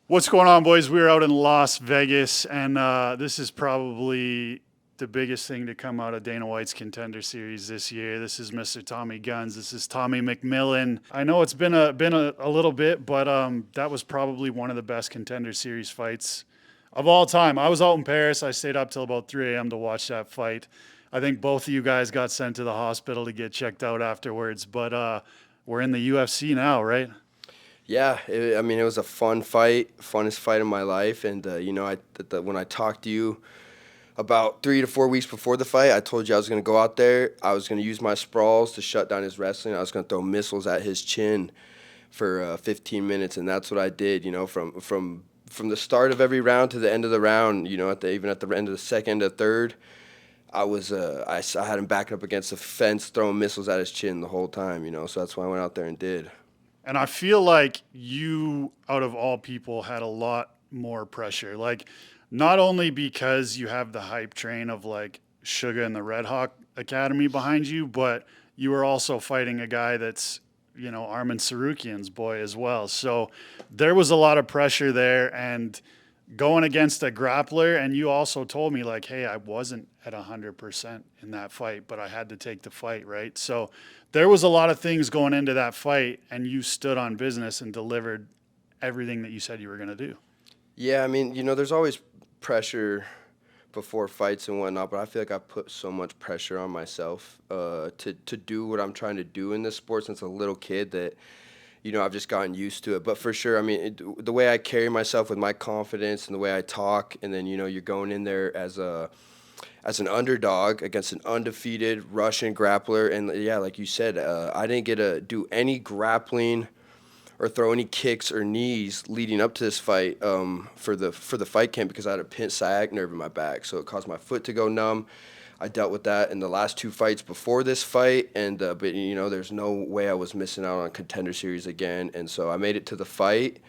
What's going on, boys? We're out in Las Vegas, and this is probably the biggest thing to come out of Dana White's Contender Series this year. This is Mr. Tommy Gunz. This is Tommy Mcmillen. I know it's been a little bit, but that was probably one of the best Contender Series fights of all time. I was out in Paris. I stayed up till about 3 a.m. to watch that fight. I think both of you guys got sent to the hospital to get checked out afterwards, but we're in the UFC now, right? Yeah, I mean, it was a fun fight, funnest fight of my life. And, when I talked to you about 3 to 4 weeks before the fight, I told you I was going to go out there. I was going to use my sprawls to shut down his wrestling. I was going to throw missiles at his chin for 15 minutes, and that's what I did, from the start of every round to the end of the round, even at the end of the second or third. I had him back up against the fence, throwing missiles at his chin the whole time, so that's why I went out there and did. And I feel like you, out of all people, had a lot more pressure. Like, not only because you have the hype train of like Sugar and the Red Hawk Academy behind you, but you were also fighting a guy that's, Armin Sarukian's boy as well. So there was a lot of pressure there. And going against a grappler, and you also told me like, hey, I wasn't at 100% in that fight, but I had to take the fight, right? So there was a lot of things going into that fight, and you stood on business and delivered everything that you said you were going to do. Yeah, I mean, there's always pressure before fights and whatnot, but I feel like I put so much pressure on myself to do what I'm trying to do in this sport since a little kid that I've just gotten used to it. But for sure, I mean, the way I carry myself with my confidence and the way I talk, and then you're going in there as an underdog against an undefeated Russian grappler, and yeah, like you said, I didn't get to do any grappling or throw any kicks or knees leading up to this fight for the fight camp because I had a pinched sciatic nerve in my back, so it caused my foot to go numb. I dealt with that in the last 2 fights before this fight, and but there's no way I was missing out on Contender Series again, and so I made it to the fight,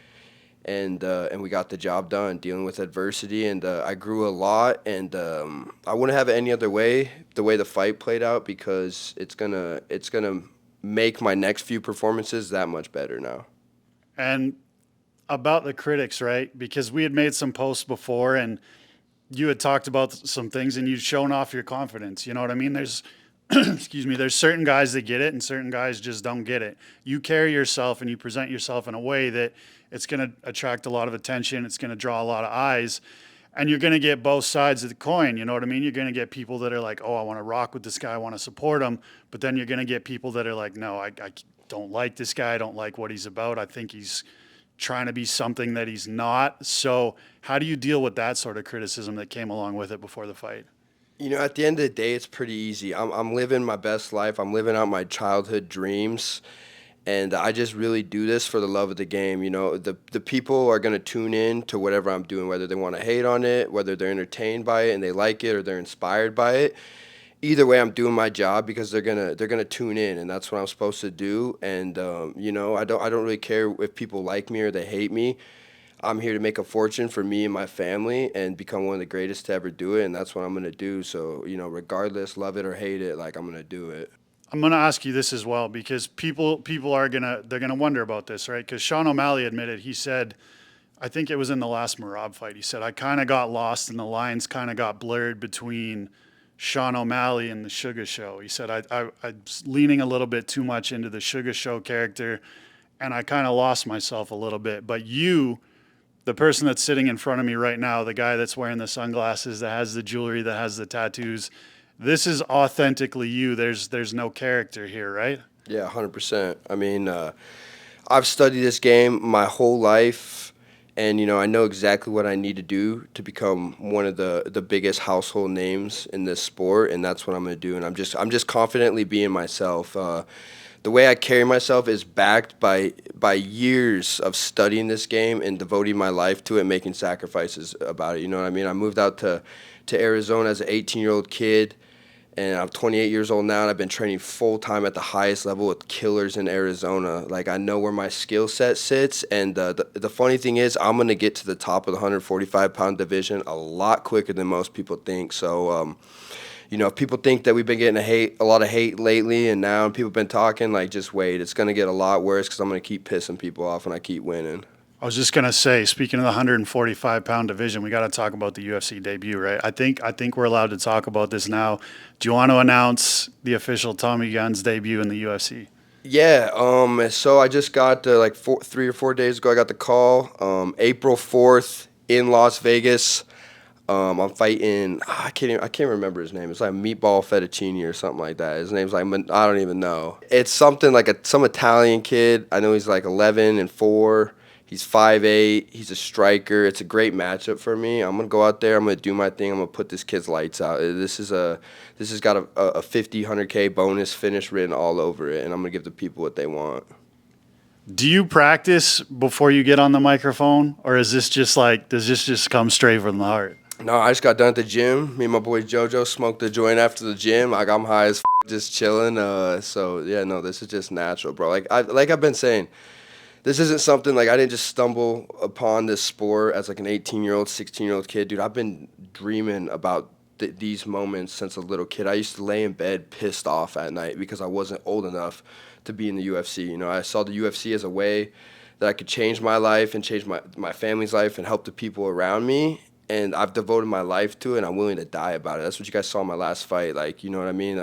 and we got the job done, dealing with adversity, and I grew a lot, and I wouldn't have it any other way, the way the fight played out, because it's gonna make my next few performances that much better now. And about the critics, right? Because we had made some posts before, and you had talked about some things, and you'd shown off your confidence. You know what I mean? There's, excuse me, there's certain guys that get it, and certain guys just don't get it. You carry yourself and you present yourself in a way that it's going to attract a lot of attention. It's going to draw a lot of eyes, and you're going to get both sides of the coin. You know what I mean? You're going to get people that are like, oh, I want to rock with this guy. I want to support him. But then you're going to get people that are like, no, I don't like this guy. I don't like what he's about. I think he's trying to be something that he's not. So how do you deal with that sort of criticism that came along with it before the fight? At the end of the day, it's pretty easy. I'm living my best life. I'm living out my childhood dreams. And I just really do this for the love of the game. The people are going to tune in to whatever I'm doing, whether they want to hate on it, whether they're entertained by it and they like it, or they're inspired by it. Either way, I'm doing my job because they're gonna tune in, and that's what I'm supposed to do. And I don't really care if people like me or they hate me. I'm here to make a fortune for me and my family and become one of the greatest to ever do it, and that's what I'm gonna do. So regardless, love it or hate it, like, I'm gonna do it. I'm going to ask you this as well, because people are they're going to wonder about this, right? Because Sean O'Malley admitted, he said, I think it was in the last Marab fight, he said, I kind of got lost and the lines kind of got blurred between Sean O'Malley and the Sugar Show. He said, I was leaning a little bit too much into the Sugar Show character, and I kind of lost myself a little bit. But you, the person that's sitting in front of me right now, the guy that's wearing the sunglasses, that has the jewelry, that has the tattoos, this is authentically you. There's no character here, right? Yeah, 100%. I mean, I've studied this game my whole life, and I know exactly what I need to do to become one of the biggest household names in this sport, and that's what I'm going to do. And I'm just confidently being myself. The way I carry myself is backed by years of studying this game and devoting my life to it, making sacrifices about it. You know what I mean? I moved out to Arizona as an 18-year-old kid, and I'm 28 years old now, and I've been training full-time at the highest level with killers in Arizona. Like, I know where my skill set sits, and the funny thing is I'm going to get to the top of the 145-pound division a lot quicker than most people think. So, if people think that we've been getting a lot of hate lately, and now people have been talking, like, just wait. It's going to get a lot worse because I'm going to keep pissing people off when I keep winning. I was just gonna say, speaking of the 145-pound division, we got to talk about the UFC debut, right? I think we're allowed to talk about this now. Do you want to announce the official Tommy Gunz debut in the UFC? Yeah, so I just got like 3 or 4 days ago. I got the call. April 4th in Las Vegas. I'm fighting. I can't remember his name. It's like Meatball Fettuccine or something like that. His name's like I don't even know. It's something like some Italian kid. I know he's like 11-4. He's 5'8". He's a striker. It's a great matchup for me. I'm gonna go out there. I'm gonna do my thing. I'm gonna put this kid's lights out. This has got a 50, 100K bonus finish written all over it, and I'm gonna give the people what they want. Do you practice before you get on the microphone, or is this just like does this just come straight from the heart? No, I just got done at the gym. Me and my boy JoJo smoked the joint after the gym. Like I'm high as just chilling. So yeah, no, this is just natural, bro. Like I've been saying, this isn't something like I didn't just stumble upon this sport as like an 18-year-old, 16-year-old kid, dude. I've been dreaming about these moments since a little kid. I used to lay in bed pissed off at night because I wasn't old enough to be in the UFC. You know, I saw the UFC as a way that I could change my life and change my family's life and help the people around me. And I've devoted my life to it, and I'm willing to die about it. That's what you guys saw in my last fight. Like, you know what I mean?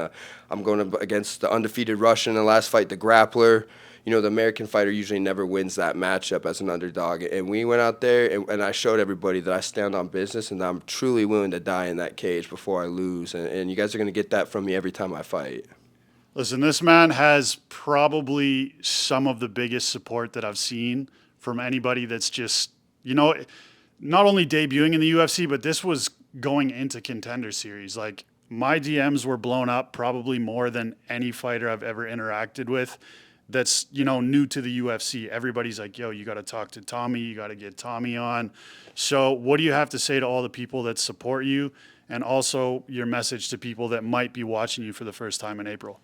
I'm going against the undefeated Russian in the last fight, the grappler. You know, the American fighter usually never wins that matchup as an underdog. And we went out there, and I showed everybody that I stand on business, and I'm truly willing to die in that cage before I lose. And you guys are going to get that from me every time I fight. Listen, this man has probably some of the biggest support that I've seen from anybody that's just, not only debuting in the UFC, but this was going into Contender Series. Like, my DMs were blown up probably more than any fighter I've ever interacted with that's, new to the UFC. Everybody's like, yo, you got to talk to Tommy. You got to get Tommy on. So what do you have to say to all the people that support you, and also your message to people that might be watching you for the first time in April?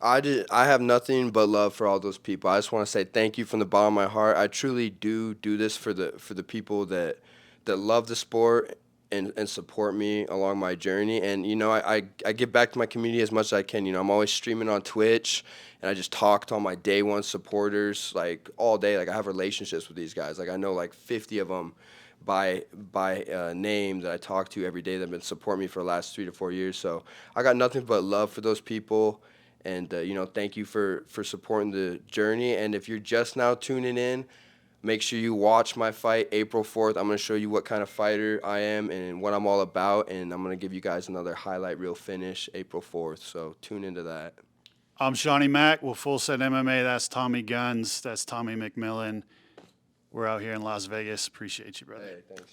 I have nothing but love for all those people. I just want to say thank you from the bottom of my heart. I truly do this for the people that love the sport and support me along my journey. And I give back to my community as much as I can. You know, I'm always streaming on Twitch, and I just talk to all my day one supporters like all day. Like I have relationships with these guys. Like I know like 50 of them by name that I talk to every day that have been supporting me for the last 3 to 4 years. So I got nothing but love for those people. And, thank you for supporting the journey. And if you're just now tuning in, make sure you watch my fight April 4th. I'm going to show you what kind of fighter I am and what I'm all about. And I'm going to give you guys another highlight reel finish April 4th. So tune into that. I'm Shawnee Mack with Full Set MMA. That's Tommy Gunz. That's Tommy Mcmillen. We're out here in Las Vegas. Appreciate you, brother. Hey, thanks.